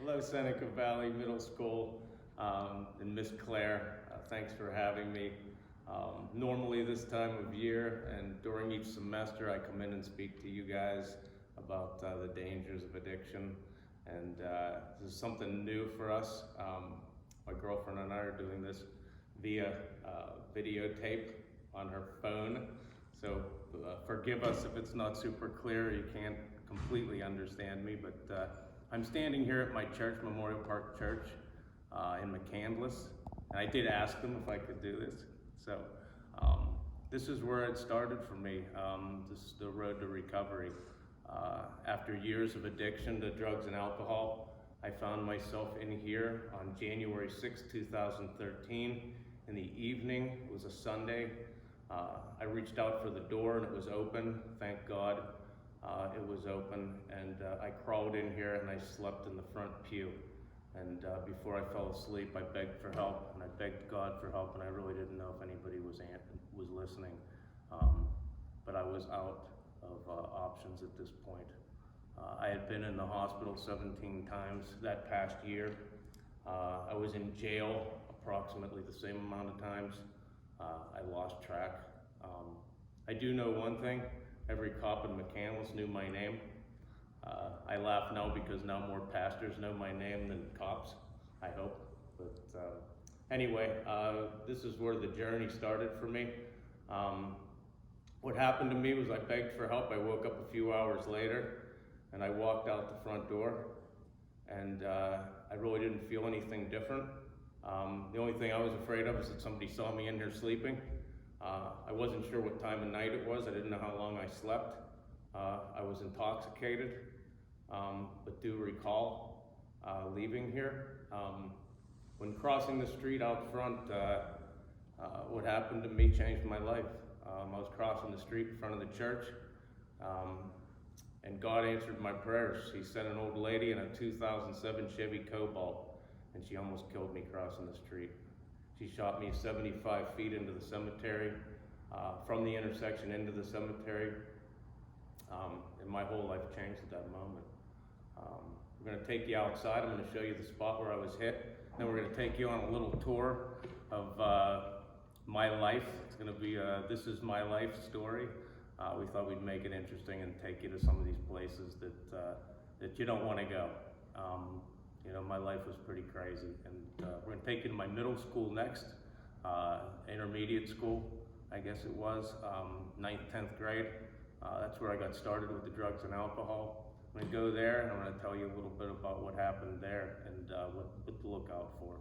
Hello, Seneca Valley Middle School, and Miss Claire. Thanks for having me. Normally this time of year and during each semester, I come in and speak to you guys about the dangers of addiction. And this is something new for us. My girlfriend and I are doing this via videotape on her phone. So forgive us if it's not super clear, you can't completely understand me, but I'm standing here at my church, Memorial Park Church, in McCandless, and I did ask them if I could do this. So this is where it started for me. This is the road to recovery. After years of addiction to drugs and alcohol, I found myself in here on January 6, 2013. In the evening, it was a Sunday. I reached out for the door and it was open, thank God. It was open, and I crawled in here and I slept in the front pew. And before I fell asleep, I begged for help, and I begged God for help, and I really didn't know if anybody was listening. But I was out of options at this point. I had been in the hospital 17 times that past year. I was in jail approximately the same amount of times. I lost track. I do know one thing. Every cop in McCandless knew my name. I laugh now because now more pastors know my name than cops, I hope. But anyway, this is where the journey started for me. What happened to me was I begged for help. I woke up a few hours later and I walked out the front door, and I really didn't feel anything different. The only thing I was afraid of is that somebody saw me in here sleeping. I wasn't sure what time of night it was. I didn't know how long I slept. I was intoxicated, but do recall leaving here. When crossing the street out front, what happened to me changed my life. I was crossing the street in front of the church, and God answered my prayers. He sent an old lady in a 2007 Chevy Cobalt, and she almost killed me crossing the street. She shot me 75 feet into the cemetery, from the intersection into the cemetery, and my whole life changed at that moment. We're going to take you outside. I'm going to show you the spot where I was hit. Then we're going to take you on a little tour of my life. It's going to be a This Is My Life story. We thought we'd make it interesting and take you to some of these places that you don't want to go. You know, my life was pretty crazy, and we're going to take you to my middle school next, intermediate school, I guess it was, 9th, 10th grade. That's where I got started with the drugs and alcohol. I'm going to go there, and I'm going to tell you a little bit about what happened there and what to look out for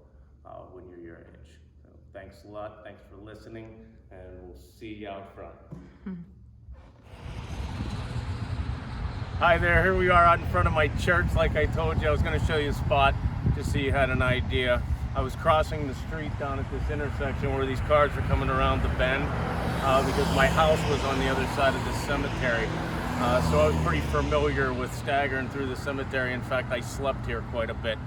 when you're your age. So thanks a lot, thanks for listening, and we'll see you out front. Hi there, here we are out in front of my church. Like I told you, I was going to show you a spot just so you had an idea. I was crossing the street down at this intersection where these cars are coming around the bend because my house was on the other side of the cemetery. So I was pretty familiar with staggering through the cemetery. In fact, I slept here quite a bit.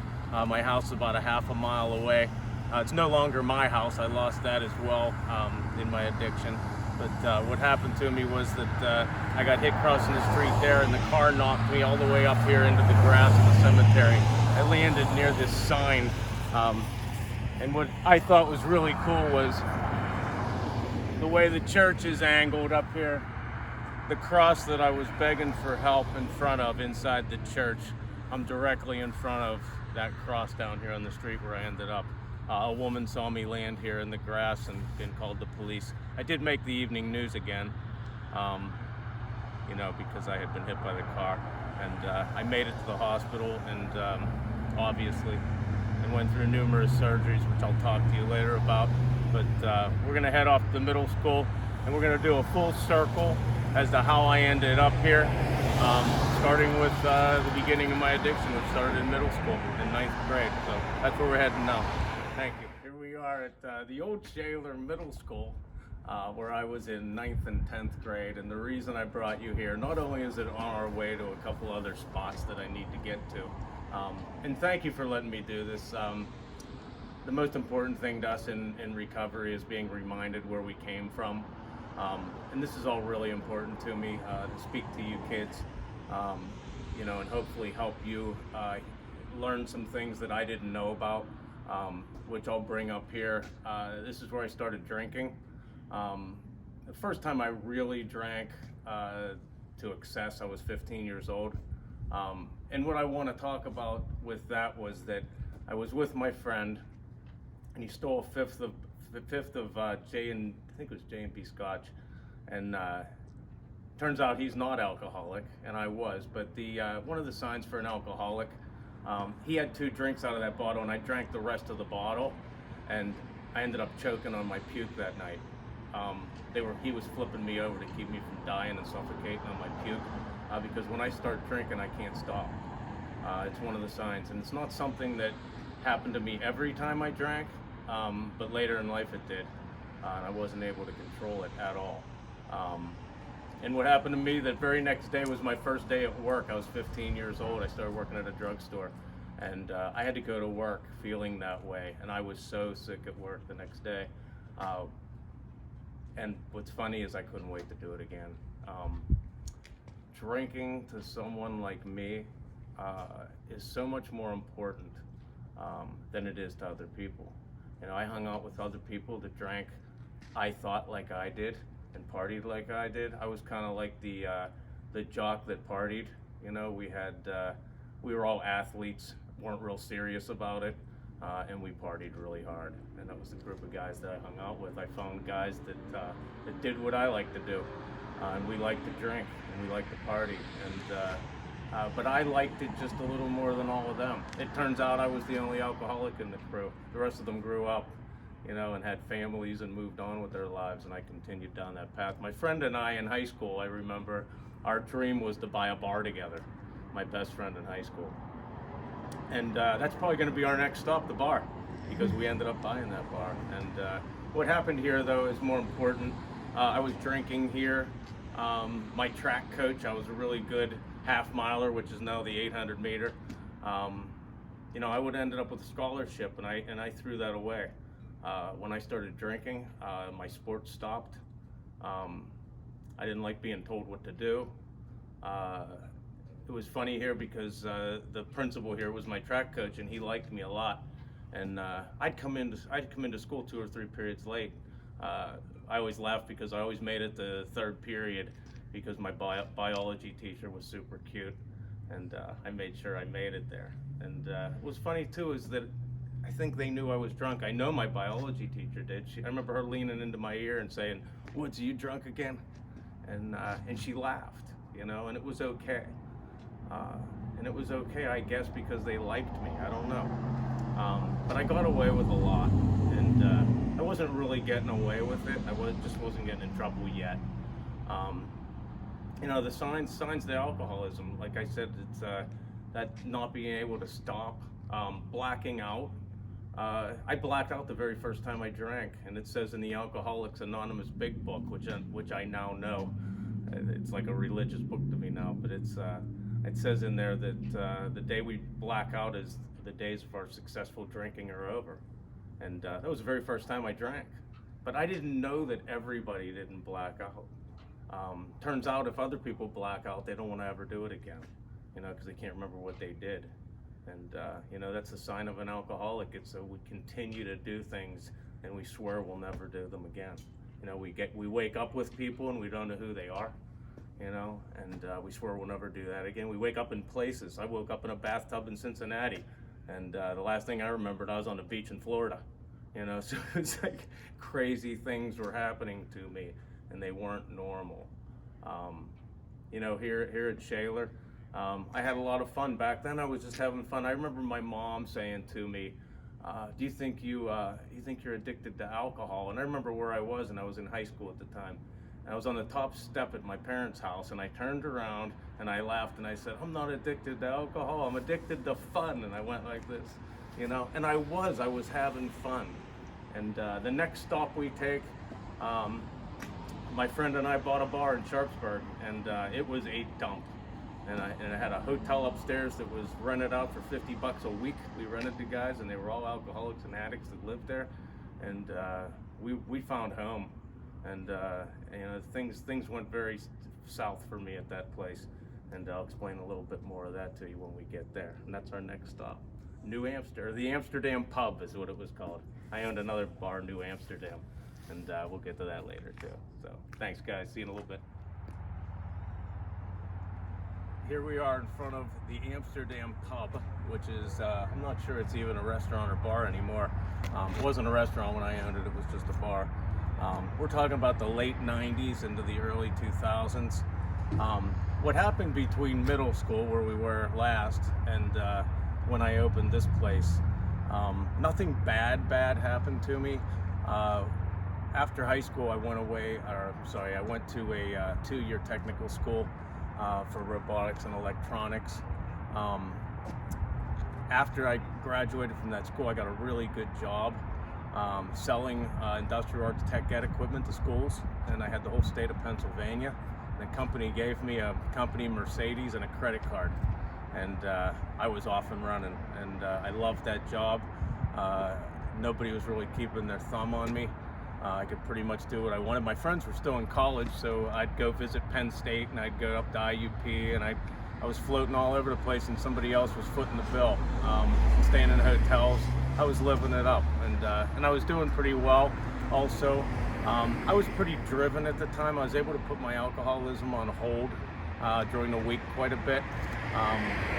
My house is about a half a mile away. It's no longer my house. I lost that as well in my addiction. But what happened to me was that I got hit crossing the street there, and the car knocked me all the way up here into the grass of the cemetery. I landed near this sign, and what I thought was really cool was the way the church is angled up here. The cross that I was begging for help in front of inside the church, I'm directly in front of that cross down here on the street where I ended up. A woman saw me land here in the grass and called the police. I did make the evening news again, you know, because I had been hit by the car. And I made it to the hospital, and obviously, and went through numerous surgeries, which I'll talk to you later about. But we're gonna head off to the middle school, and we're gonna do a full circle as to how I ended up here, starting with the beginning of my addiction, which started in middle school, in 9th grade. So that's where we're heading now. Thank you. Here we are at the old Shaler Middle School, where I was in 9th and 10th grade. And the reason I brought you here, not only is it on our way to a couple other spots that I need to get to, and thank you for letting me do this. The most important thing to us in recovery is being reminded where we came from. And this is all really important to me, to speak to you kids, you know, and hopefully help you learned some things that I didn't know about, which I'll bring up here. This is where I started drinking. The first time I really drank to excess, I was 15 years old. And what I want to talk about with that was that I was with my friend, and he stole a fifth of J&B Scotch, and turns out he's not alcoholic, and I was. But the one of the signs for an alcoholic, he had 2 drinks out of that bottle, and I drank the rest of the bottle, and I ended up choking on my puke that night. He was flipping me over to keep me from dying and suffocating on my puke, because when I start drinking, I can't stop. It's one of the signs, and it's not something that happened to me every time I drank, but later in life it did, and I wasn't able to control it at all. And what happened to me that very next day was my first day at work. I was 15 years old. I started working at a drugstore, and I had to go to work feeling that way, and I was so sick at work the next day. And what's funny is I couldn't wait to do it again. Drinking to someone like me is so much more important than it is to other people. You know, I hung out with other people that drank, I thought, like I did, and partied like I did. I was kind of like the jock that partied. You know, we were all athletes, weren't real serious about it, and we partied really hard. And that was the group of guys that I hung out with. I found guys that did what I like to do, and we liked to drink and we liked to party. And but I liked it just a little more than all of them. It turns out I was the only alcoholic in the crew. The rest of them grew up, you know, and had families and moved on with their lives, and I continued down that path. My friend and I in high school, I remember our dream was to buy a bar together, my best friend in high school. And that's probably going to be our next stop, the bar, because we ended up buying that bar. And what happened here, though, is more important. I was drinking here. My track coach, I was a really good half miler, which is now the 800 meter. You know, I would have ended up with a scholarship, and I threw that away. When I started drinking, my sport stopped. I didn't like being told what to do. It was funny here because the principal here was my track coach, and he liked me a lot. And I'd come into school 2 or 3 periods late. I always laughed because I always made it the 3rd period because my biology teacher was super cute, and I made sure I made it there. And what was funny too is that I think they knew I was drunk. I know my biology teacher did. I remember her leaning into my ear and saying, "Woods, are you drunk again?" And she laughed, you know, and it was okay. And it was okay, I guess, because they liked me. I don't know. But I got away with a lot, and I wasn't really getting away with it. Just wasn't getting in trouble yet. You know, the signs to alcoholism, like I said, it's that not being able to stop, blacking out. I blacked out the very first time I drank, and it says in the Alcoholics Anonymous Big Book, which I now know. It's like a religious book to me now, but it says in there that the day we black out is the days of our successful drinking are over. And that was the very first time I drank. But I didn't know that everybody didn't black out. Turns out if other people black out, they don't want to ever do it again, you know, because they can't remember what they did. And you know, that's a sign of an alcoholic. It's we continue to do things and we swear we'll never do them again. You know, we wake up with people and we don't know who they are, you know, and we swear we'll never do that again. We wake up in places. I woke up in a bathtub in Cincinnati, and the last thing I remembered, I was on the beach in Florida, you know. So it's like crazy things were happening to me, and they weren't normal. You know, here at Shaler, I had a lot of fun. Back then I was just having fun. I remember my mom saying to me, do you think you're addicted to alcohol? And I remember where I was, and I was in high school at the time. And I was on the top step at my parents' house, and I turned around and I laughed and I said, "I'm not addicted to alcohol, I'm addicted to fun." And I went like this, you know, and I was having fun. And the next stop we take, my friend and I bought a bar in Sharpsburg, and it was a dump. And I had a hotel upstairs that was rented out for $50 a week. We rented to guys, and they were all alcoholics and addicts that lived there. And we found home, and you know, things went very south for me at that place. and I'll explain a little bit more of that to you when we get there. And that's our next stop. New Amsterdam, the Amsterdam Pub is what it was called. I owned another bar, New Amsterdam, and we'll get to that later too. So thanks guys, see you in a little bit. Here we are in front of the Amsterdam Pub, which is, I'm not sure it's even a restaurant or bar anymore. It wasn't a restaurant when I owned it, it was just a bar. We're talking about the late 90s into the early 2000s. What happened between middle school, where we were last, and when I opened this place, nothing bad happened to me. After high school, I went to a 2-year technical school for robotics and electronics. After I graduated from that school, I got a really good job selling industrial arts tech ed equipment to schools, and I had the whole state of Pennsylvania. The company gave me a company Mercedes and a credit card, and I was off and running, and I loved that job. Nobody was really keeping their thumb on me. I could pretty much do what I wanted. My friends were still in college, so I'd go visit Penn State, and I'd go up to IUP, and I was floating all over the place, and somebody else was footing the bill, staying in hotels. I was living it up, and I was doing pretty well also. I was pretty driven at the time. I was able to put my alcoholism on hold during the week quite a bit.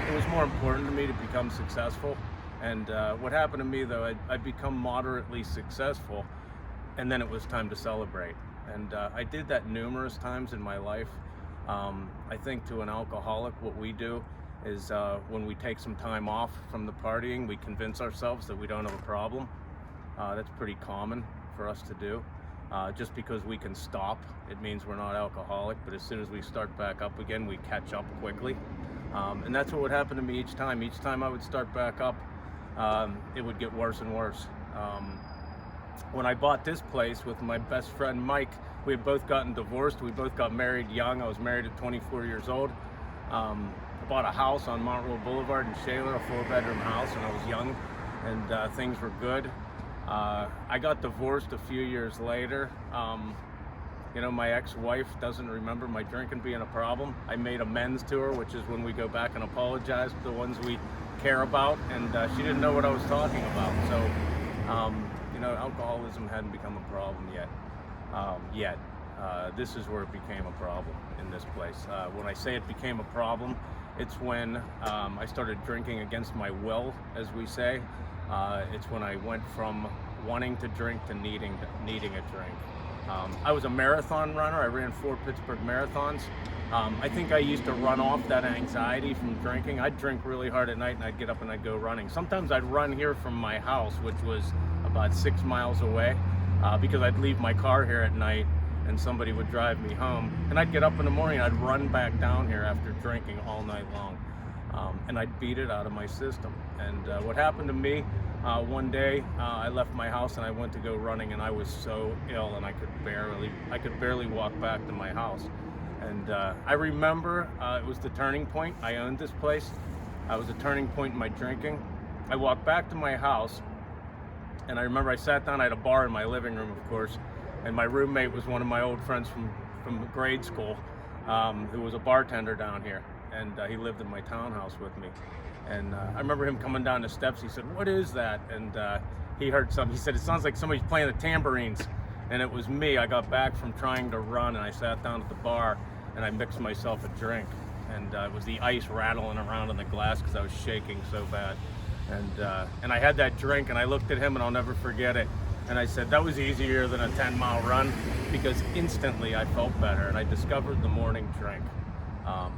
It was more important to me to become successful. And what happened to me though, I'd become moderately successful, and then it was time to celebrate. And I did that numerous times in my life. I think to an alcoholic, what we do is when we take some time off from the partying, we convince ourselves that we don't have a problem. That's pretty common for us to do. Just because we can stop, it means we're not alcoholic, but as soon as we start back up again, we catch up quickly. And that's what would happen to me each time. Each time I would start back up, it would get worse and worse. When I bought this place with my best friend Mike, we had both gotten divorced. We both got married young. I was married at 24 years old. I bought a house on Montroe Boulevard in Shaler, a 4-bedroom house, and I was young, and things were good. I got divorced a few years later. You know, my ex-wife doesn't remember my drinking being a problem. I made amends to her, which is when we go back and apologize to the ones we care about, and she didn't know what I was talking about. So, you know, alcoholism hadn't become a problem yet. This is where it became a problem in this place. When I say it became a problem, it's when I started drinking against my will, as we say. It's when I went from wanting to drink to needing a drink. I was a marathon runner. I ran 4 Pittsburgh marathons. I think I used to run off that anxiety from drinking. I'd drink really hard at night and I'd get up and I'd go running. Sometimes I'd run here from my house, which was about 6 miles away, because I'd leave my car here at night and somebody would drive me home. And I'd get up in the morning and I'd run back down here after drinking all night long. And I'd beat it out of my system. And what happened to me, one day I left my house and I went to go running, and I was so ill and I could barely walk back to my house. And I remember it was the turning point. I owned this place. It was a turning point in my drinking. I walked back to my house, and I remember I sat down. I had a bar in my living room, of course, and my roommate was one of my old friends from grade school, who was a bartender down here, and he lived in my townhouse with me. And I remember him coming down the steps. He said, "What is that?" And he heard something. He said, "It sounds like somebody's playing the tambourines." And it was me. I got back from trying to run, and I sat down at the bar, and I mixed myself a drink. And it was the ice rattling around in the glass because I was shaking so bad. And I had that drink, and I looked at him, and I'll never forget it. And I said, "That was easier than a 10-mile run," because instantly I felt better. And I discovered the morning drink.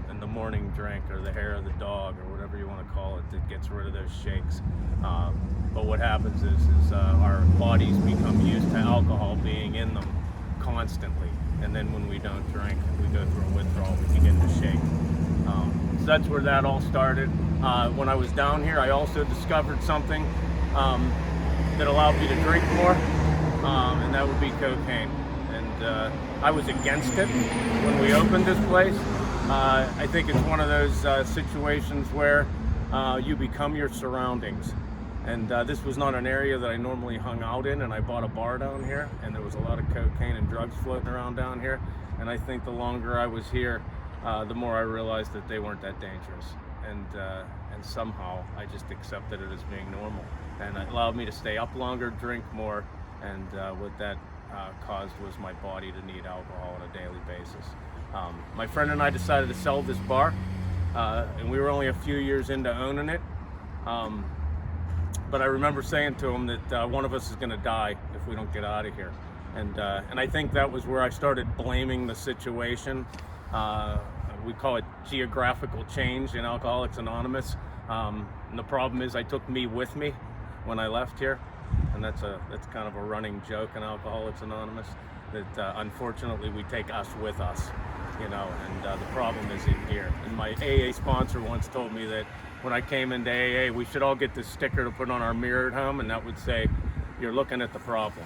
And the morning drink, or the hair of the dog, or whatever you want to call it, that gets rid of those shakes. But what happens is our bodies become used to alcohol being in them constantly. And then when we don't drink, we go through a withdrawal, we begin to shake. So that's where that all started. When I was down here, I also discovered something that allowed me to drink more, and that would be cocaine. And I was against it when we opened this place. I think it's one of those situations where you become your surroundings. And this was not an area that I normally hung out in, and I bought a bar down here, and there was a lot of cocaine and drugs floating around down here. And I think the longer I was here, the more I realized that they weren't that dangerous. And somehow I just accepted it as being normal. And it allowed me to stay up longer, drink more, and what that caused was my body to need alcohol on a daily basis. My friend and I decided to sell this bar, and we were only a few years into owning it. But I remember saying to him that one of us is going to die if we don't get out of here. And I think that was where I started blaming the situation. We call it geographical change in Alcoholics Anonymous. And the problem is I took me with me when I left here. And that's kind of a running joke in Alcoholics Anonymous, that unfortunately we take us with us, you know, and the problem is in here. And my AA sponsor once told me that when I came into AA, we should all get this sticker to put on our mirror at home, and that would say, "You're looking at the problem."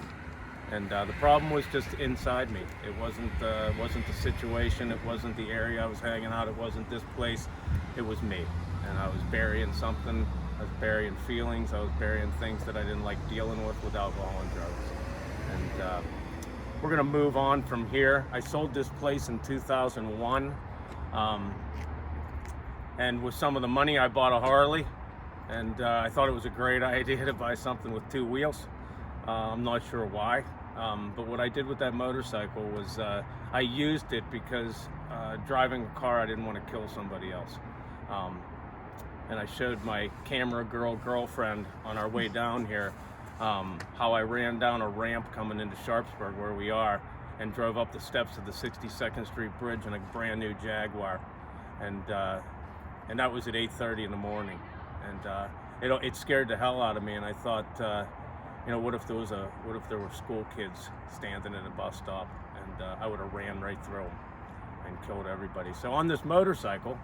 And the problem was just inside me. It wasn't the situation, it wasn't the area I was hanging out, it wasn't this place, it was me. And I was burying something, I was burying feelings, I was burying things that I didn't like dealing with alcohol and drugs. And we're gonna move on from here. I sold this place in 2001. And with some of the money, I bought a Harley. And I thought it was a great idea to buy something with two wheels. I'm not sure why. But what I did with that motorcycle was I used it because driving a car, I didn't want to kill somebody else. And I showed my camera girlfriend on our way down here how I ran down a ramp coming into Sharpsburg, where we are, and drove up the steps of the 62nd Street Bridge in a brand new Jaguar. And that was at 8:30 in the morning. And it scared the hell out of me, and I thought, you know, what if there were school kids standing at a bus stop, and I would have ran right through them and killed everybody. So on this motorcycle,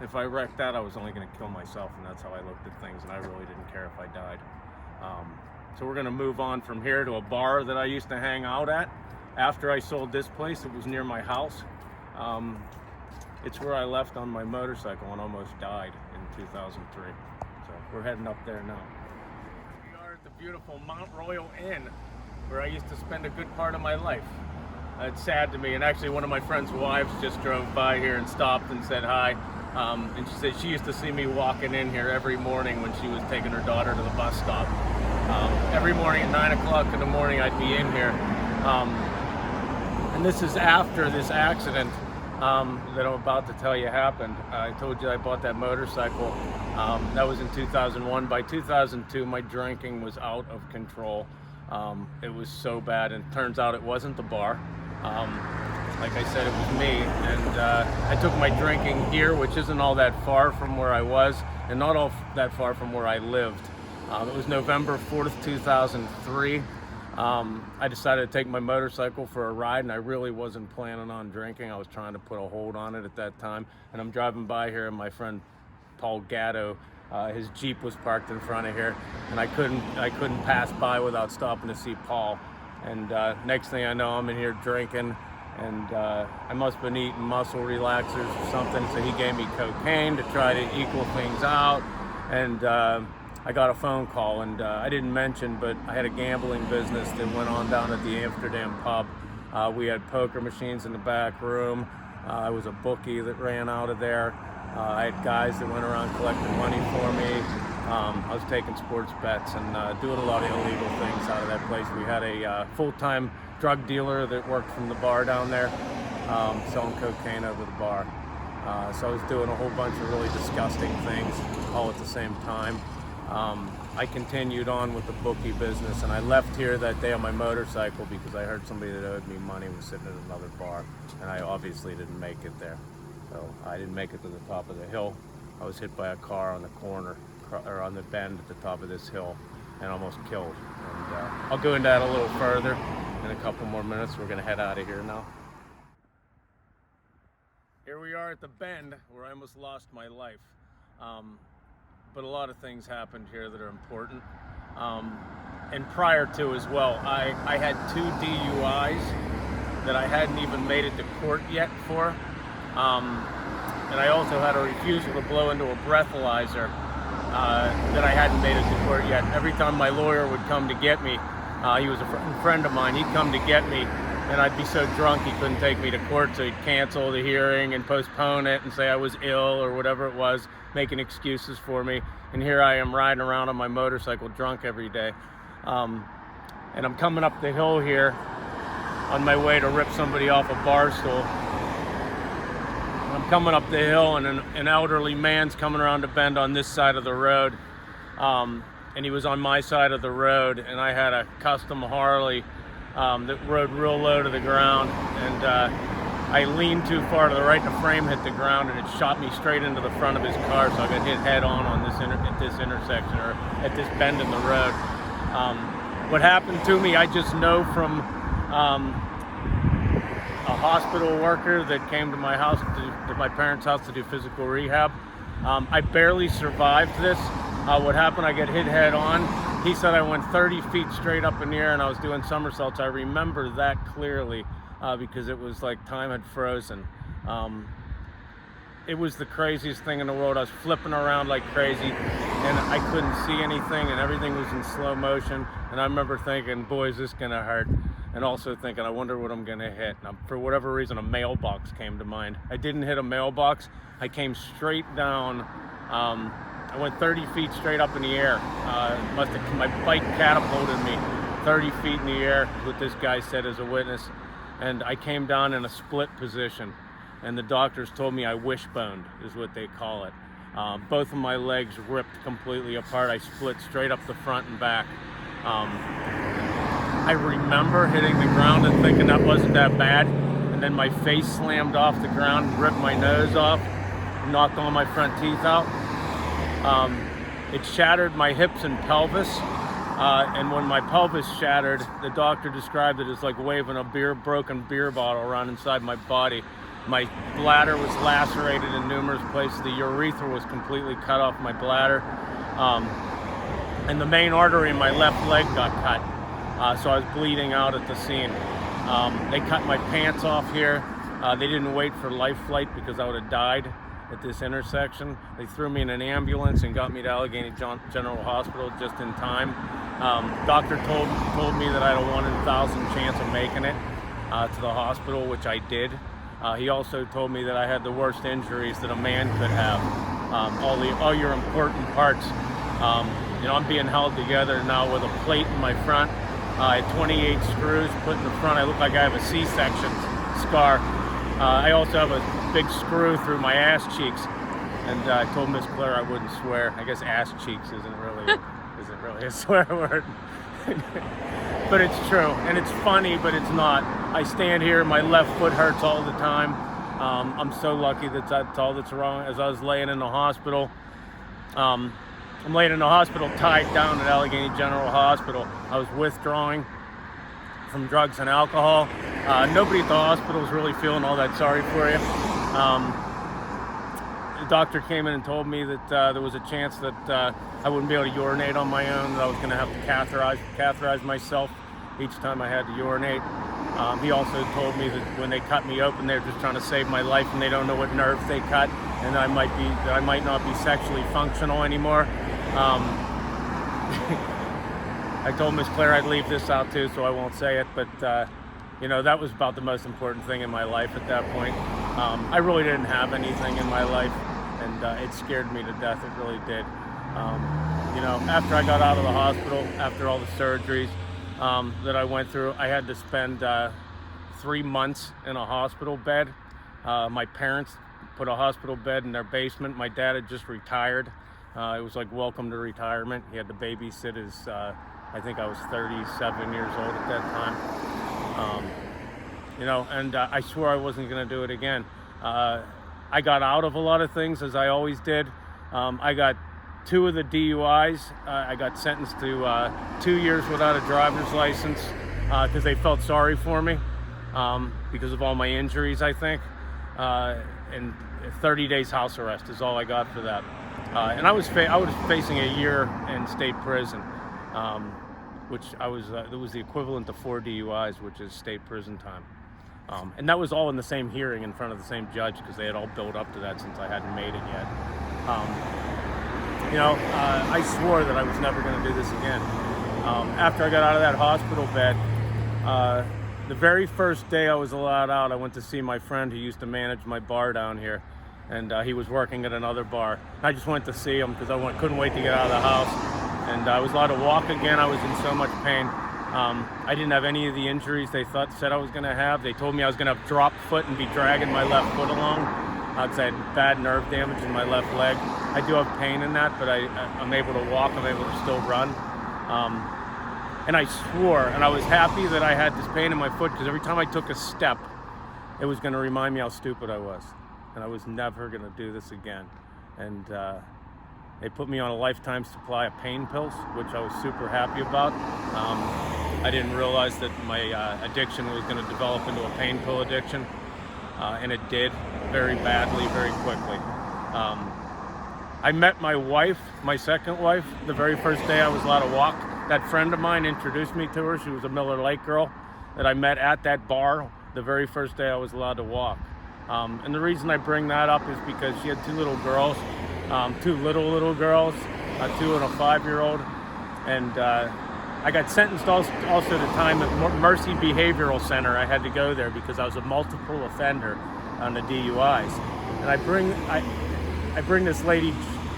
if I wrecked that, I was only going to kill myself, and that's how I looked at things, and I really didn't care if I died. So we're going to move on from here to a bar that I used to hang out at. After I sold this place, it was near my house. It's where I left on my motorcycle and almost died in 2003. So we're heading up there now. We are at the beautiful Mount Royal Inn, where I used to spend a good part of my life. It's sad to me, and actually one of my friend's wives just drove by here and stopped and said hi. And she said she used to see me walking in here every morning when she was taking her daughter to the bus stop. Every morning at 9 o'clock in the morning I'd be in here. And this is after this accident that I'm about to tell you happened. I told you I bought that motorcycle. That was in 2001. By 2002, my drinking was out of control. It was so bad, and it turns out it wasn't the bar. Like I said, it was me, and I took my drinking here, which isn't all that far from where I was, and not all that far from where I lived. It was November 4th, 2003. I decided to take my motorcycle for a ride, and I really wasn't planning on drinking. I was trying to put a hold on it at that time, and I'm driving by here, and my friend Paul Gatto, his Jeep was parked in front of here, and I couldn't pass by without stopping to see Paul. And next thing I know, I'm in here drinking, and I must have been eating muscle relaxers or something, so he gave me cocaine to try to equal things out. And I got a phone call, and I didn't mention, but I had a gambling business that went on down at the Amsterdam pub. We had poker machines in the back room. I was a bookie that ran out of there. I had guys that went around collecting money for me. I was taking sports bets and doing a lot of illegal things out of that place. We had a full-time drug dealer that worked from the bar down there, selling cocaine over the bar. So I was doing a whole bunch of really disgusting things all at the same time. I continued on with the bookie business, and I left here that day on my motorcycle because I heard somebody that owed me money was sitting at another bar, and I obviously didn't make it there. So I didn't make it to the top of the hill. I was hit by a car on the corner, or on the bend at the top of this hill, and almost killed. And I'll go into that a little further in a couple more minutes. We're gonna head out of here now. Here we are at the bend where I almost lost my life. But a lot of things happened here that are important. And prior to as well, I had 2 DUIs that I hadn't even made it to court yet for. And I also had a refusal to blow into a breathalyzer that I hadn't made it to court yet. Every time my lawyer would come to get me, he was a friend of mine, he'd come to get me, and I'd be so drunk he couldn't take me to court, so he'd cancel the hearing and postpone it and say I was ill or whatever it was, making excuses for me. And here I am riding around on my motorcycle drunk every day. And I'm coming up the hill here on my way to rip somebody off a bar stool. I'm coming up the hill, and an elderly man's coming around the bend on this side of the road. And he was on my side of the road, and I had a custom Harley that rode real low to the ground, and I leaned too far to the right, and the frame hit the ground, and it shot me straight into the front of his car, so I got hit head on this at this intersection, or at this bend in the road. What happened to me, I just know from a hospital worker that came to my house, to my parents' house, to do physical rehab. I barely survived this. What happened, I got hit head on. He said I went 30 feet straight up in the air, and I was doing somersaults. I remember that clearly because it was like time had frozen. It was the craziest thing in the world. I was flipping around like crazy, and I couldn't see anything, and everything was in slow motion. And I remember thinking, boy, is this gonna hurt? And also thinking, I wonder what I'm gonna hit. And for whatever reason, a mailbox came to mind. I didn't hit a mailbox. I came straight down. I went 30 feet straight up in the air. My bike catapulted me 30 feet in the air, what this guy said as a witness. And I came down in a split position. And the doctors told me I wishboned, is what they call it. Both of my legs ripped completely apart. I split straight up the front and back. I remember hitting the ground and thinking that wasn't that bad. And then my face slammed off the ground, ripped my nose off, knocked all my front teeth out. It shattered my hips and pelvis. And when my pelvis shattered, the doctor described it as like waving a broken beer bottle around inside my body. My bladder was lacerated in numerous places. The urethra was completely cut off my bladder. And the main artery in my left leg got cut. So I was bleeding out at the scene. They cut my pants off here. They didn't wait for life flight because I would have died at this intersection. They threw me in an ambulance and got me to Allegheny General Hospital just in time. Doctor told me that I had a 1 in 1,000 chance of making it to the hospital, which I did. He also told me that I had the worst injuries that a man could have. All your important parts. I'm being held together now with a plate in my front. I had 28 screws put in the front. I look like I have a C-section scar. I also have a big screw through my ass cheeks. And I told Miss Claire I wouldn't swear. I guess ass cheeks isn't really a swear word. But it's true, and it's funny, but it's not. I stand here, my left foot hurts all the time. I'm so lucky that's all that's wrong. As I was laying in the hospital, I'm laying in the hospital tied down at Allegheny General Hospital. I was withdrawing from drugs and alcohol. Nobody at the hospital is really feeling all that sorry for you. The doctor came in and told me that there was a chance that I wouldn't be able to urinate on my own, that I was going to have to catheterize myself each time I had to urinate. He also told me that when they cut me open, they're just trying to save my life, and they don't know what nerves they cut, and I might not be sexually functional anymore. I told Miss Claire I'd leave this out too, so I won't say it, but that was about the most important thing in my life at that point. I really didn't have anything in my life, and it scared me to death. It really did. After I got out of the hospital, after all the surgeries that I went through, I had to spend 3 months in a hospital bed. My parents put a hospital bed in their basement. My dad had just retired. It was like welcome to retirement. He had to babysit his, I think I was 37 years old at that time. And I swore I wasn't going to do it again. I got out of a lot of things, as I always did. I got 2 of the DUIs. I got sentenced to 2 years without a driver's license because they felt sorry for me because of all my injuries, I think. And 30 days house arrest is all I got for that. And I was facing a year in state prison, which it was the equivalent to 4 DUIs, which is state prison time. And that was all in the same hearing in front of the same judge because they had all built up to that since I hadn't made it yet. I swore that I was never going to do this again. After I got out of that hospital bed, The very first day I was allowed out, I went to see my friend who used to manage my bar down here, and he was working at another bar. I just went to see him because couldn't wait to get out of the house, and I was allowed to walk again. I was in so much pain. I didn't have any of the injuries they said I was going to have. They told me I was going to have drop foot and be dragging my left foot along because I had bad nerve damage in my left leg. I do have pain in that, but I'm able to walk. I'm able to still run. And I swore, and I was happy that I had this pain in my foot because every time I took a step, it was going to remind me how stupid I was. And I was never going to do this again. And they put me on a lifetime supply of pain pills, which I was super happy about. I didn't realize that my addiction was going to develop into a pain pill addiction, and it did very badly, very quickly. I met my wife, my second wife, the very first day I was allowed to walk. That friend of mine introduced me to her. She was a Miller Lake girl that I met at that bar the very first day I was allowed to walk. And the reason I bring that up is because she had two little girls, two little girls, a 2 and a 5-year-old. And I got sentenced also to time at Mercy Behavioral Center. I had to go there because I was a multiple offender on the DUIs. And I bring this lady,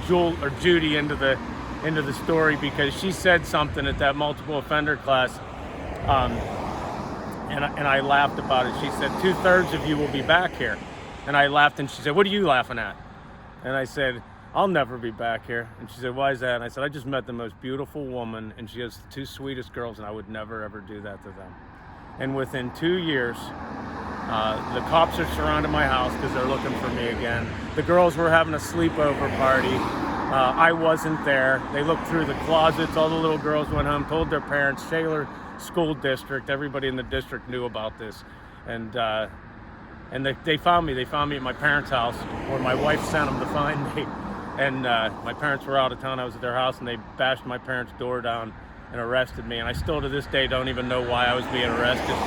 Judy, into the story because she said something at that multiple offender class, and I laughed about it. She said, 2/3 of you will be back here. And I laughed, and she said, what are you laughing at? And I said, I'll never be back here. And she said, why is that? And I said, I just met the most beautiful woman, and she has the 2 sweetest girls, and I would never, ever do that to them. And within 2 years, the cops are surrounding my house because they're looking for me again. The girls were having a sleepover party. I wasn't there. They looked through the closets. All the little girls went home, told their parents. Shaler School District, everybody in the district knew about this. And they found me. They found me at my parents' house, where my wife sent them to find me. And my parents were out of town. I was at their house, and they bashed my parents' door down and arrested me. And I still to this day don't even know why I was being arrested,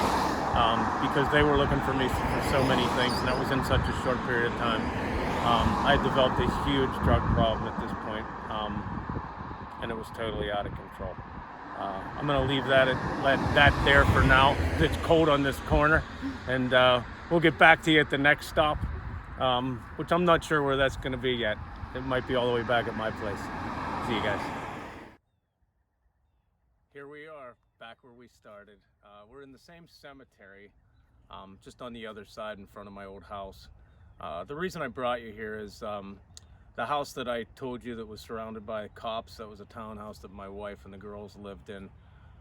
because they were looking for me for so many things, and that was in such a short period of time. I had developed a huge drug problem at this point, and it was totally out of control. I'm going to let that there for now. It's cold on this corner, and we'll get back to you at the next stop, which I'm not sure where that's going to be yet. It might be all the way back at my place. See you guys. Here we are, back where we started. We're in the same cemetery, just on the other side in front of my old house. The reason I brought you here is the house that I told you that was surrounded by cops. That was a townhouse that my wife and the girls lived in,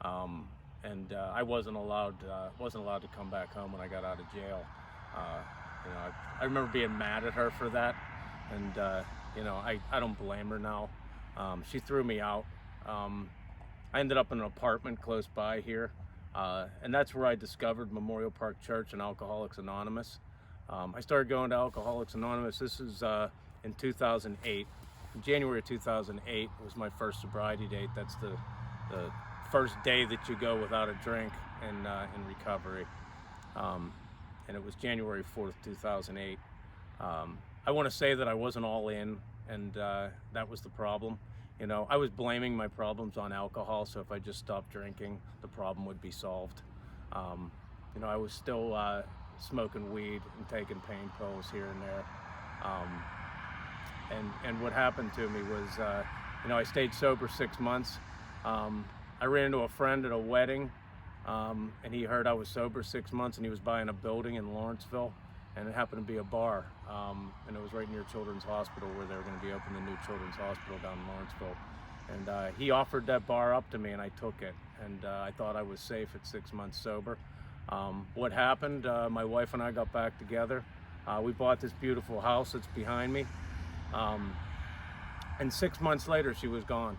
and I wasn't allowed to come back home when I got out of jail. I remember being mad at her for that, and I don't blame her now. She threw me out. I ended up in an apartment close by here, and that's where I discovered Memorial Park Church and Alcoholics Anonymous. I started going to Alcoholics Anonymous. This is in 2008. In January of 2008 was my first sobriety date. That's the first day that you go without a drink in recovery. And it was January 4th, 2008. I want to say that I wasn't all in, and that was the problem. I was blaming my problems on alcohol, so if I just stopped drinking, the problem would be solved. I was still smoking weed and taking pain pills here and there. And what happened to me was, I stayed sober 6 months. I ran into a friend at a wedding, and he heard I was sober 6 months, and he was buying a building in Lawrenceville, and it happened to be a bar, and it was right near Children's Hospital, where they were going to be opening the new Children's Hospital down in Lawrenceville. And he offered that bar up to me, and I took it, and I thought I was safe at 6 months sober. What happened, my wife and I got back together. We bought this beautiful house that's behind me, and 6 months later she was gone.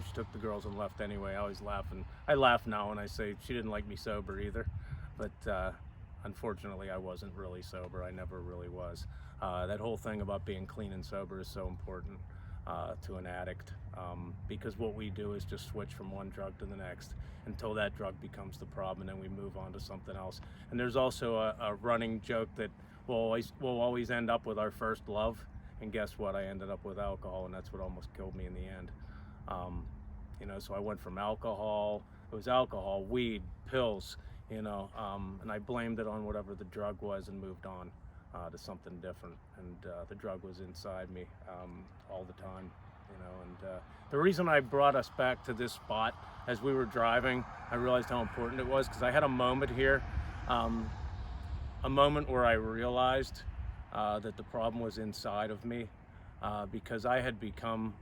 She took the girls and left anyway. I laugh now when I say she didn't like me sober either, but unfortunately I wasn't really sober. I never really was. That whole thing about being clean and sober is so important to an addict, because what we do is just switch from one drug to the next until that drug becomes the problem, and then we move on to something else. And there's also a running joke that we'll always end up with our first love, and guess what? I ended up with alcohol, and that's what almost killed me in the end. So I went from alcohol, weed, pills, you know, and I blamed it on whatever the drug was and moved on to something different. And the drug was inside me all the time, you know. And the reason I brought us back to this spot, as we were driving, I realized how important it was, because I had a moment here, a moment where I realized that the problem was inside of me, because I had become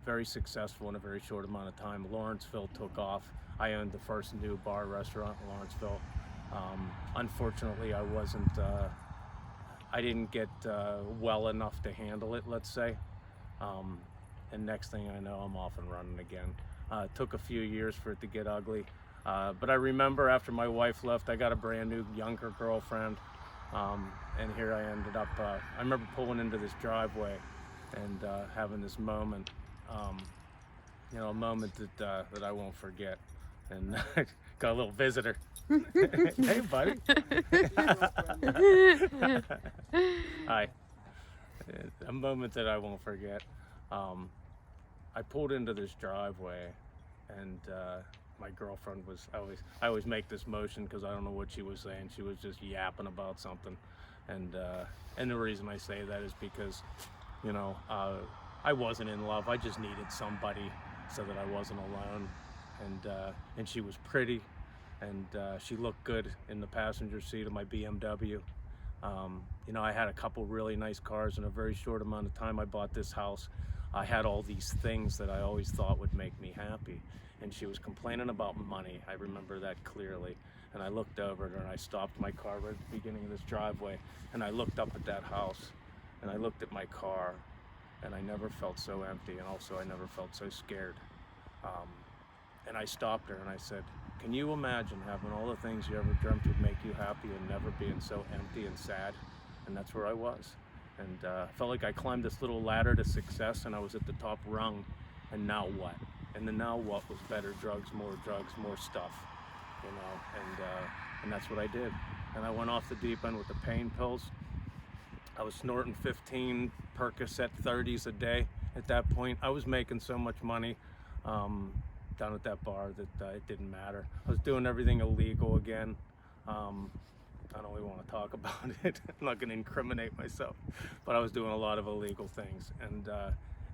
very successful in a very short amount of time. Lawrenceville took off. I owned the first new bar restaurant in Lawrenceville. Unfortunately, I didn't get well enough to handle it, let's say. And next thing I know, I'm off and running again. It took a few years for it to get ugly. But I remember after my wife left, I got a brand new, younger girlfriend. And here I ended up, I remember pulling into this driveway and having this moment, you know, a moment that I won't forget. And got a little visitor. Hey, buddy. Hi. A moment that I won't forget. I pulled into this driveway, and my girlfriend was, I always make this motion because I don't know what she was saying. She was just yapping about something. And the reason I say that is because, you know, I wasn't in love. I just needed somebody so that I wasn't alone. And she was pretty, and she looked good in the passenger seat of my BMW. You know, I had a couple really nice cars in a very short amount of time. I bought this house. I had all these things that I always thought would make me happy. And she was complaining about money. I remember that clearly. And I looked over at her and I stopped my car right at the beginning of this driveway. And I looked up at that house and I looked at my car, and I never felt so empty. And also I never felt so scared. And I stopped her and I said, can you imagine having all the things you ever dreamt would make you happy and never being so empty and sad? And that's where I was. And I felt like I climbed this little ladder to success, and I was at the top rung. And now what? And the now what was better drugs, more stuff, you know. And that's what I did. And I went off the deep end with the pain pills. I was snorting 15 Percocet 30s a day at that point. I was making so much money down at that bar that it didn't matter. I was doing everything illegal again. I don't really want to talk about it. I'm not going to incriminate myself, but I was doing a lot of illegal things.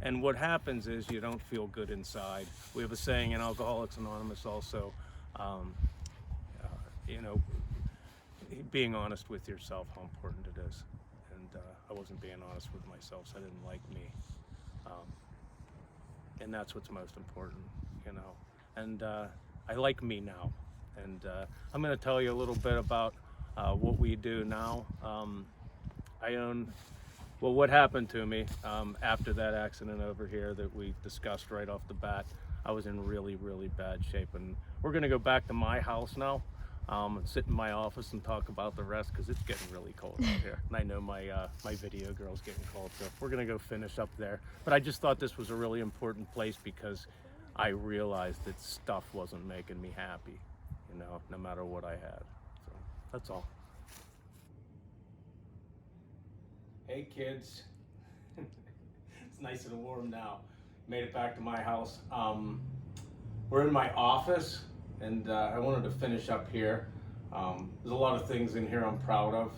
And what happens is you don't feel good inside. We have a saying in Alcoholics Anonymous also, you know, being honest with yourself, how important it is. And I wasn't being honest with myself, so I didn't like me. And that's what's most important, you know. And I like me now. And I'm going to tell you a little bit about what we do now. I own, well, what happened to me after that accident over here that we discussed right off the bat. I was in really, really bad shape. And we're going to go back to my house now and sit in my office and talk about the rest, because it's getting really cold out here. And I know my video girl's getting cold, so we're going to go finish up there. But I just thought this was a really important place because I realized that stuff wasn't making me happy, you know, no matter what I had. So that's all. Hey kids, it's nice and warm now. Made it back to my house. We're in my office, and I wanted to finish up here. There's a lot of things in here I'm proud of,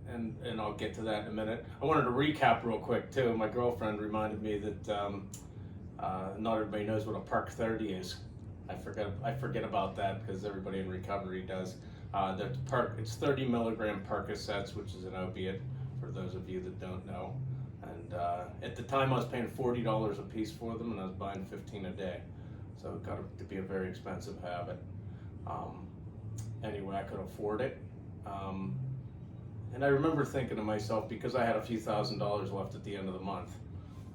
and I'll get to that in a minute. I wanted to recap real quick too. My girlfriend reminded me that not everybody knows what a Perc 30 is. I forget about that because everybody in recovery does. It's 30 milligram Percocets, which is an opiate for those of you that don't know. And at the time I was paying $40 a piece for them, and I was buying 15 a day. So it got to be a very expensive habit. Anyway, I could afford it. And I remember thinking to myself, because I had a few $1,000s left at the end of the month,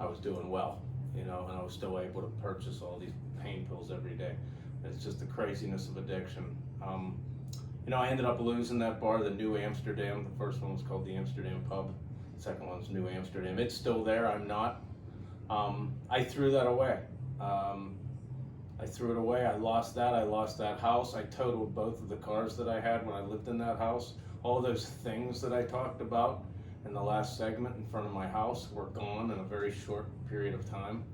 I was doing well, you know, and I was still able to purchase all these pain pills every day. It's just the craziness of addiction. You know, I ended up losing that bar, the New Amsterdam. The first one was called the Amsterdam Pub. The second one's New Amsterdam. It's still there, I'm not. I threw that away. I threw it away. I lost that house. I totaled both of the cars that I had when I lived in that house. All those things that I talked about in the last segment in front of my house were gone in a very short period of time.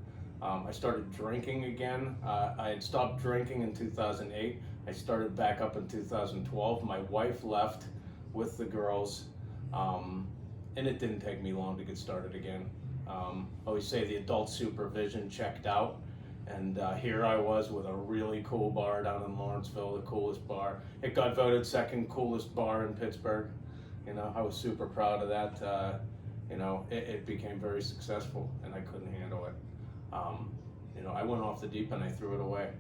I started drinking again. I had stopped drinking in 2008, I started back up in 2012. My wife left with the girls, and it didn't take me long to get started again. I always say the adult supervision checked out, and here I was with a really cool bar down in Lawrenceville, the coolest bar. It got voted second coolest bar in Pittsburgh. You know, I was super proud of that. You know, it became very successful, and I couldn't handle it. You know, I went off the deep end, I threw it away.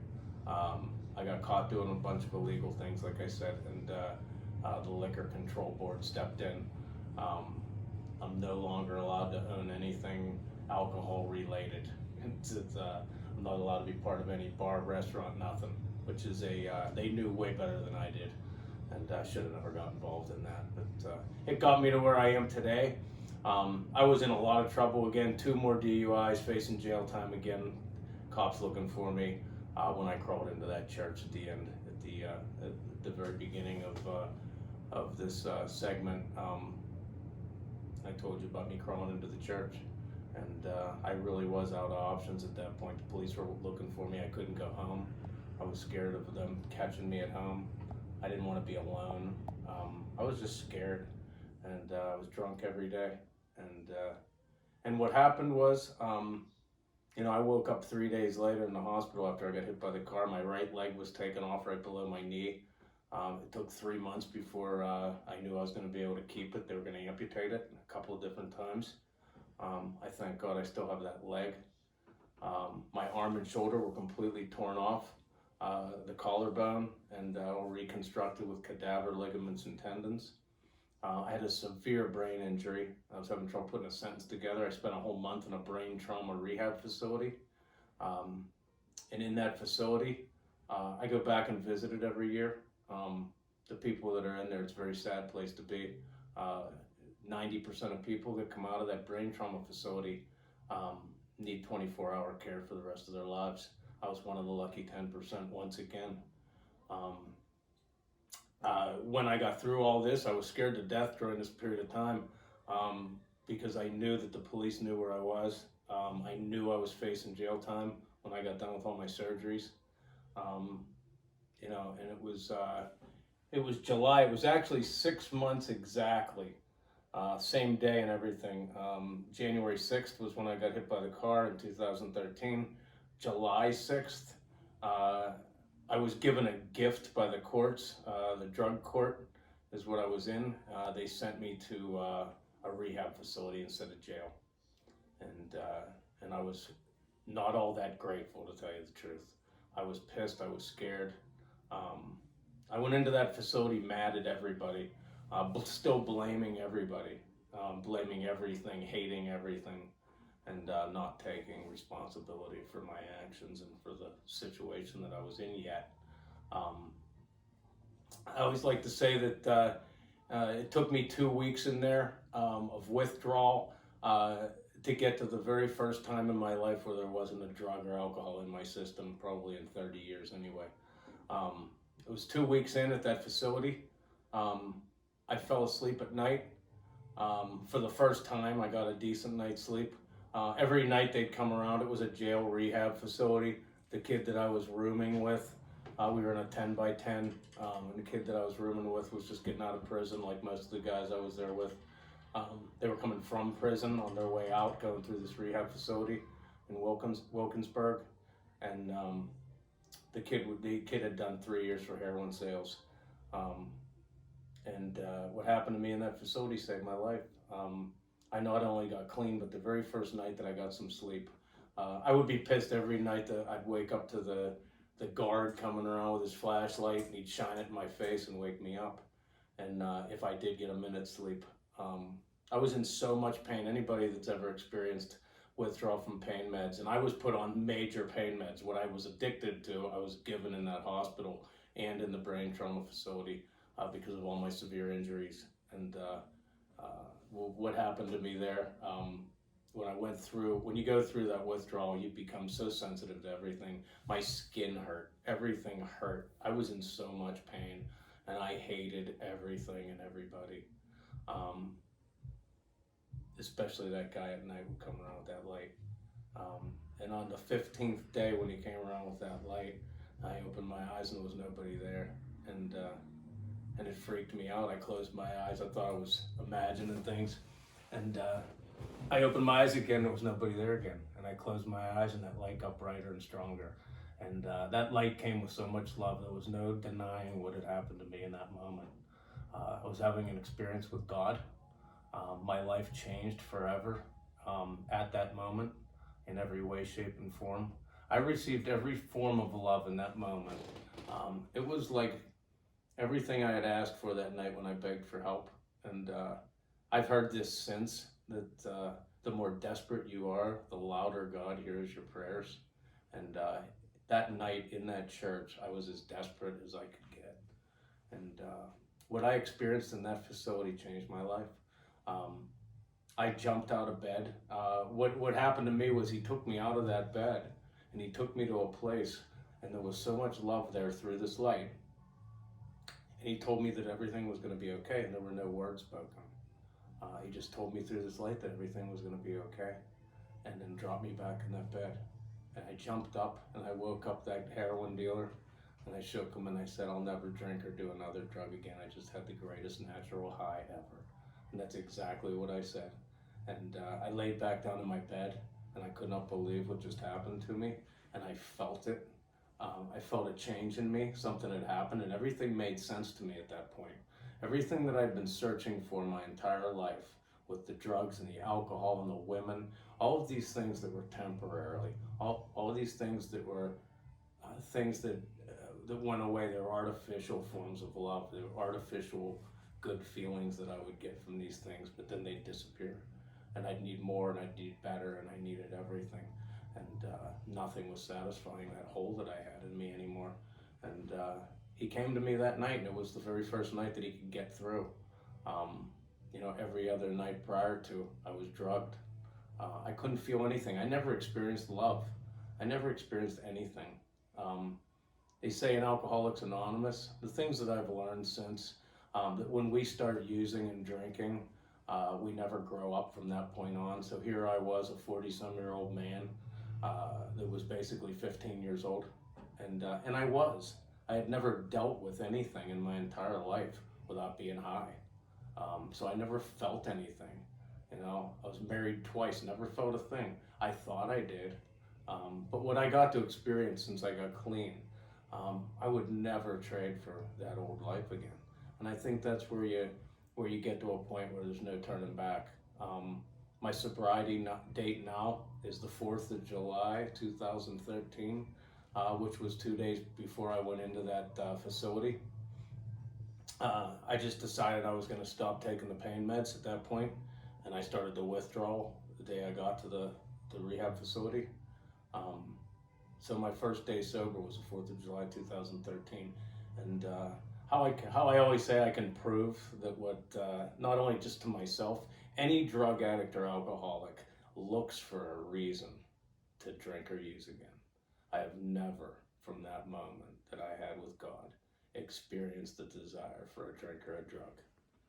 I got caught doing a bunch of illegal things, like I said, and the Liquor Control Board stepped in. I'm no longer allowed to own anything alcohol related. I'm not allowed to be part of any bar, restaurant, nothing, which is they knew way better than I did, and I should have never got involved in that. But it got me to where I am today. I was in a lot of trouble again, 2 more DUIs, facing jail time again, cops looking for me when I crawled into that church at the end, at the very beginning of this segment. I told you about me crawling into the church, and I really was out of options at that point. The police were looking for me. I couldn't go home. I was scared of them catching me at home. I didn't want to be alone. I was just scared, and I was drunk every day. And what happened was, you know, I woke up 3 days later in the hospital after I got hit by the car. My right leg was taken off right below my knee. It took 3 months before I knew I was going to be able to keep it. They were going to amputate it a couple of different times. I thank God I still have that leg. My arm and shoulder were completely torn off, the collarbone, and all reconstructed with cadaver ligaments and tendons. I had a severe brain injury. I was having trouble putting a sentence together. I spent a whole month in a brain trauma rehab facility. And in that facility, I go back and visit it every year. The people that are in there, it's a very sad place to be. 90% of people that come out of that brain trauma facility need 24-hour care for the rest of their lives. I was one of the lucky 10% once again. When I got through all this, I was scared to death during this period of time because I knew that the police knew where I was. I knew I was facing jail time when I got done with all my surgeries. You know, and it was July. It was actually 6 months exactly, same day and everything. January 6th was when I got hit by the car in 2013. July 6th, I was given a gift by the courts. The drug court is what I was in. They sent me to a rehab facility instead of jail, and I was not all that grateful, to tell you the truth. I was pissed. I was scared. I went into that facility mad at everybody, still blaming everybody, blaming everything, hating everything, and not taking responsibility for my actions and for the situation that I was in yet. I always like to say that it took me 2 weeks in there of withdrawal to get to the very first time in my life where there wasn't a drug or alcohol in my system, probably in 30 years anyway. It was 2 weeks in at that facility. I fell asleep at night. For the first time, I got a decent night's sleep. Every night they'd come around. It was a jail rehab facility. The kid that I was rooming with, we were in a 10 by 10, and the kid that I was rooming with was just getting out of prison, like most of the guys I was there with. They were coming from prison on their way out, going through this rehab facility in Wilkinsburg, and the kid had done 3 years for heroin sales. And what happened to me in that facility saved my life. I not only got clean, but the very first night that I got some sleep, I would be pissed every night that I'd wake up to the guard coming around with his flashlight, and he'd shine it in my face and wake me up. And if I did get a minute's sleep, I was in so much pain. Anybody that's ever experienced withdrawal from pain meds, and I was put on major pain meds. What I was addicted to, I was given in that hospital and in the brain trauma facility because of all my severe injuries. And what happened to me there, when you go through that withdrawal, you become so sensitive to everything. My skin hurt, everything hurt. I was in so much pain, and I hated everything and everybody. Especially that guy at night would come around with that light. And on the 15th day when he came around with that light, I opened my eyes and there was nobody there, and it freaked me out. I closed my eyes. I thought I was imagining things, and I opened my eyes again. There was nobody there again, and I closed my eyes, and that light got brighter and stronger. And that light came with so much love. There was no denying what had happened to me in that moment. I was having an experience with God. My life changed forever at that moment in every way, shape, and form. I received every form of love in that moment. It was like everything I had asked for that night when I begged for help. And I've heard this since, that the more desperate you are, the louder God hears your prayers. And that night in that church, I was as desperate as I could get. And what I experienced in that facility changed my life. I jumped out of bed. What happened to me was he took me out of that bed and he took me to a place, and there was so much love there through this light. And he told me that everything was going to be okay, and there were no words spoken. He just told me through this light that everything was going to be okay, and then dropped me back in that bed. And I jumped up and I woke up that heroin dealer, and I shook him and I said, I'll never drink or do another drug again. I just had the greatest natural high ever. And that's exactly what I said. And I laid back down in my bed, and I could not believe what just happened to me. And I felt it. I felt a change in me. Something had happened, and everything made sense to me at that point. Everything that I'd been searching for my entire life, with the drugs and the alcohol and the women, all of these things that were temporarily, all of these things that were things that went away. They were artificial forms of love. They were artificial good feelings that I would get from these things, but then they'd disappear. And I'd need more, and I'd need better, and I needed everything. And nothing was satisfying that hole that I had in me anymore. And he came to me that night, and it was the very first night that he could get through. Every other night prior to, I was drugged. I couldn't feel anything. I never experienced love. I never experienced anything. They say in Alcoholics Anonymous, the things that I've learned since, that when we start using and drinking, we never grow up from that point on. So here I was, a 40-some-year-old man that was basically 15 years old. And I had never dealt with anything in my entire life without being high. So I never felt anything. I was married twice, never felt a thing. I thought I did. But what I got to experience since I got clean, I would never trade for that old life again. And I think that's where you get to a point where there's no turning back. My sobriety date now is the 4th of July, 2013, which was 2 days before I went into that facility. I just decided I was going to stop taking the pain meds at that point, and I started the withdrawal the day I got to the rehab facility. So my first day sober was the 4th of July, 2013. And how I always say I can prove that not only just to myself, any drug addict or alcoholic looks for a reason to drink or use again. I have never, from that moment that I had with God, experienced the desire for a drink or a drug.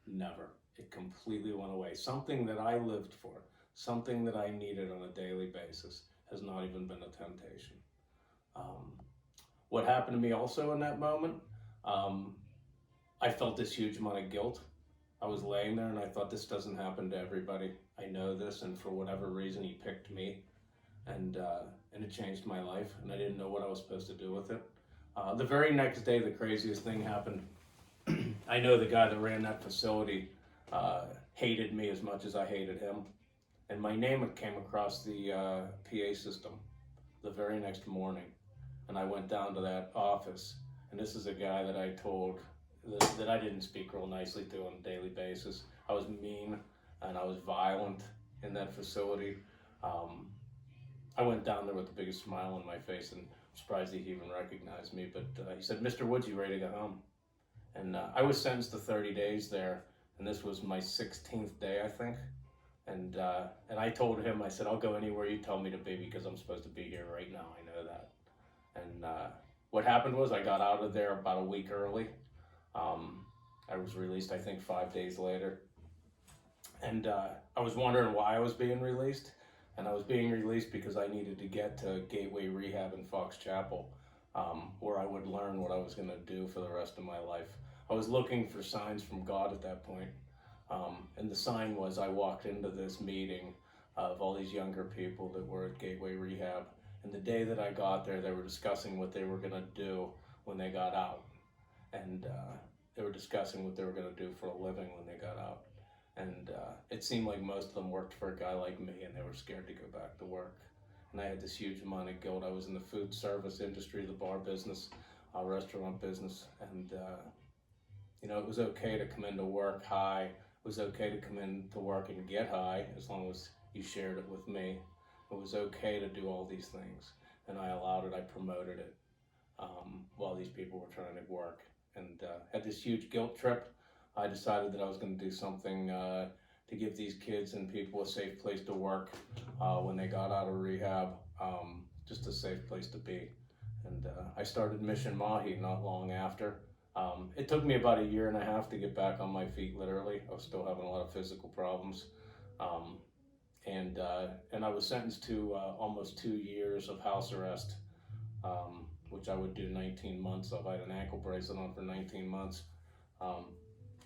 Never. It completely went away. Something that I lived for, something that I needed on a daily basis, has not even been a temptation. What happened to me also in that moment, I felt this huge amount of guilt. I was laying there and I thought, this doesn't happen to everybody. I know this, and for whatever reason he picked me, and it changed my life, and I didn't know what I was supposed to do with it. The very next day, the craziest thing happened. I know the guy that ran that facility hated me as much as I hated him, and my name came across the PA system the very next morning, and I went down to that office, and this is a guy that I told that I didn't speak real nicely to on a daily basis. I was mean and I was violent in that facility. I went down there with the biggest smile on my face, and I'm surprised he even recognized me, but he said, Mr. Woods, you ready to go home? And I was sentenced to 30 days there, and this was my 16th day, I think. And I told him, I said, I'll go anywhere you tell me to be, because I'm supposed to be here right now, I know that. And what happened was I got out of there about a week early. I was released, I think, 5 days later. And I was wondering why I was being released. And I was being released because I needed to get to Gateway Rehab in Fox Chapel. where I would learn what I was going to do for the rest of my life. I was looking for signs from God at that point. And the sign was I walked into this meeting of all these younger people that were at Gateway Rehab. And the day that I got there, they were discussing what they were going to do when they got out. And they were discussing what they were going to do for a living when they got out. And it seemed like most of them worked for a guy like me, and they were scared to go back to work. And I had this huge amount of guilt. I was in the food service industry, the bar business, restaurant business, and you know, it was okay to come into work high. It was okay to come into work and get high as long as you shared it with me. It was okay to do all these things, and I allowed it. I promoted it while these people were trying to work, and had this huge guilt trip. I decided that I was going to do something to give these kids and people a safe place to work when they got out of rehab, just a safe place to be. And I started Mission Mahi not long after. It took me about 1.5 years to get back on my feet, literally. I was still having a lot of physical problems. And I was sentenced to almost 2 years of house arrest, which I would do 19 months of. I had an ankle bracelet on for 19 months.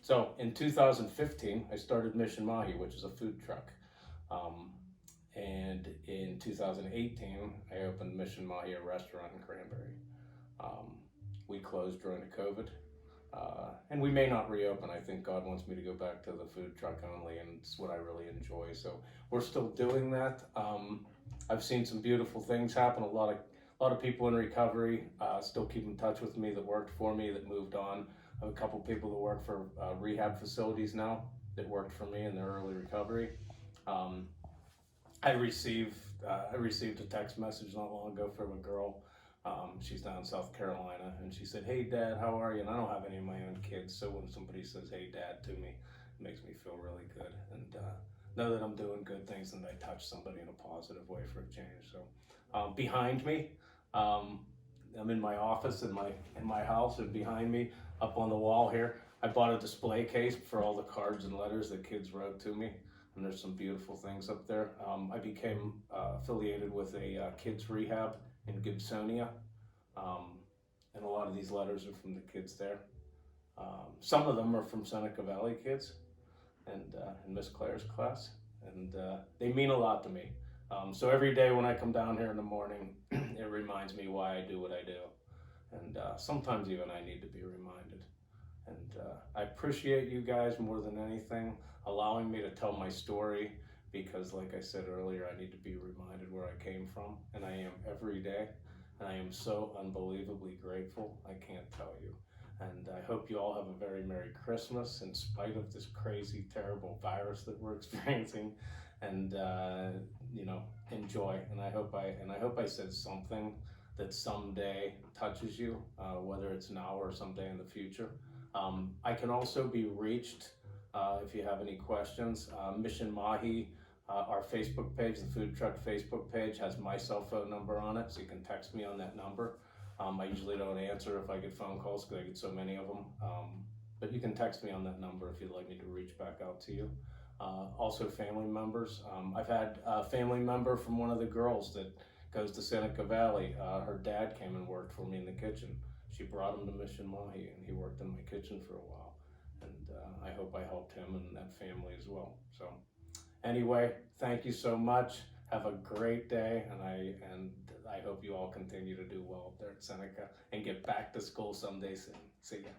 So in 2015, I started Mission Mahi, which is a food truck. And in 2018, I opened Mission Mahi, a restaurant in Cranberry. We closed during the COVID. And we may not reopen. I think God wants me to go back to the food truck only, and it's what I really enjoy. So we're still doing that. I've seen some beautiful things happen. A lot of people in recovery still keep in touch with me that worked for me, that moved on. I have a couple people that work for rehab facilities now that worked for me in their early recovery. I received a text message not long ago from a girl. She's down in South Carolina, and she said, "Hey Dad, how are you?" And I don't have any of my own kids, so when somebody says "Hey Dad" to me, it makes me feel really good, and know that I'm doing good things and I touch somebody in a positive way for a change. So behind me, I'm in my office in my house, and behind me, up on the wall here, I bought a display case for all the cards and letters that kids wrote to me, and there's some beautiful things up there. I became affiliated with a kids rehab in Gibsonia, and a lot of these letters are from the kids there. Some of them are from Seneca Valley kids, and in Miss Claire's class, and they mean a lot to me. So every day when I come down here in the morning, it reminds me why I do what I do, and sometimes even I need to be reminded. And I appreciate you guys more than anything, allowing me to tell my story, because like I said earlier, I need to be reminded where I came from, and I am every day, and I am so unbelievably grateful, I can't tell you. And I hope you all have a very Merry Christmas in spite of this crazy, terrible virus that we're experiencing, and you know, enjoy. And I hope I said something that someday touches you, whether it's now or someday in the future. I can also be reached if you have any questions. Mission Mahi, our Facebook page, the food truck Facebook page, has my cell phone number on it, so you can text me on that number. I usually don't answer if I get phone calls because I get so many of them, but you can text me on that number if you'd like me to reach back out to you. Also family members. I've had a family member from one of the girls that goes to Seneca Valley. Her dad came and worked for me in the kitchen. She brought him to Mission Mahi, and he worked in my kitchen for a while. And I hope I helped him and that family as well. So anyway, thank you so much. Have a great day, and I hope you all continue to do well up there at Seneca and get back to school someday soon. See ya.